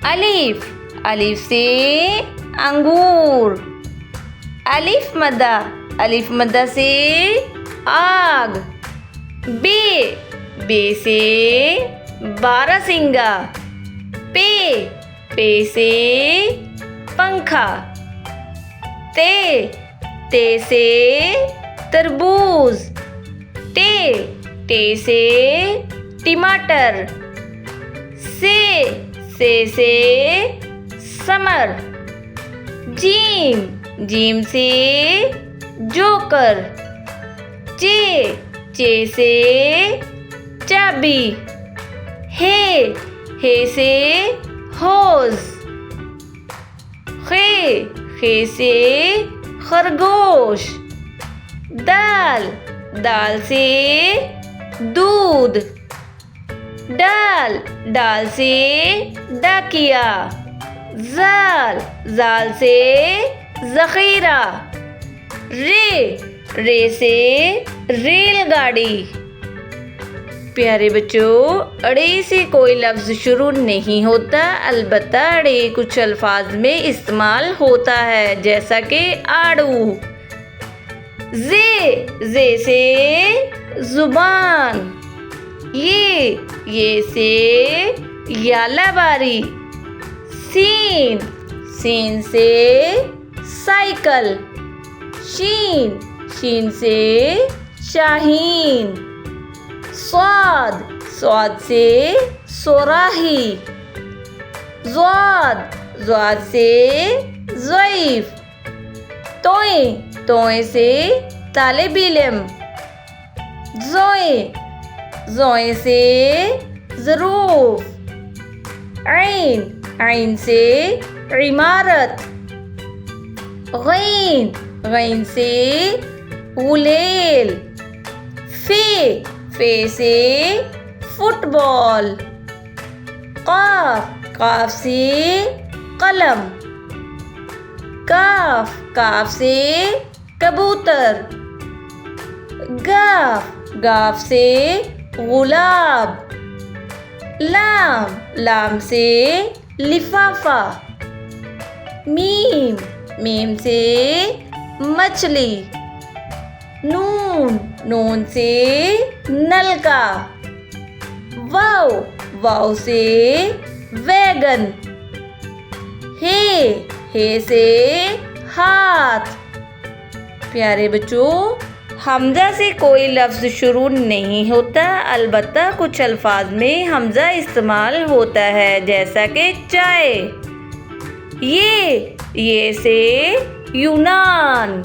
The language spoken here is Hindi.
अलिफ, अलिफ से अंगूर। अलिफ मद्दा से आग। बे, बे से बारहसिंगा। पे से पंखा। ते से तरबूज। टे से टमाटर। से समर। जीम से जोकर। चे से चाबी। हे से होज। खे से खरगोश। दाल से दूध। डाल से डाकिया। जाल से ज़ख़ीरा। रे से रेलगाड़ी। प्यारे बच्चों, अड़े से कोई लफ्ज़ शुरू नहीं होता, अलबत्ता अड़े कुछ अल्फाज में इस्तेमाल होता है, जैसा कि आड़ू। जे से ज़ुबान। ये से यालाबारी। सीन से साइकिल। शीन से शाहीन। स्वाद से सोराही। ज़्वाद से ज़ईफ़। तोए से तालिब इल्म। ज़ोए से ज़रूफ़। ऐन से इमारत। गैन से गुलेल। फे से फुटबॉल। काफ से कलम। काफ से कबूतर। गाफ से गुलाब। लाम से लिफाफा। मीम से मछली। नून से नलका। वाव से वैगन। हे से हाथ। प्यारे बच्चों, हमज़ा से कोई लफ्ज़ शुरू नहीं होता, अलबत्ता कुछ अल्फाज में हमज़ा इस्तेमाल होता है, जैसा कि चाय। ये से यूनान।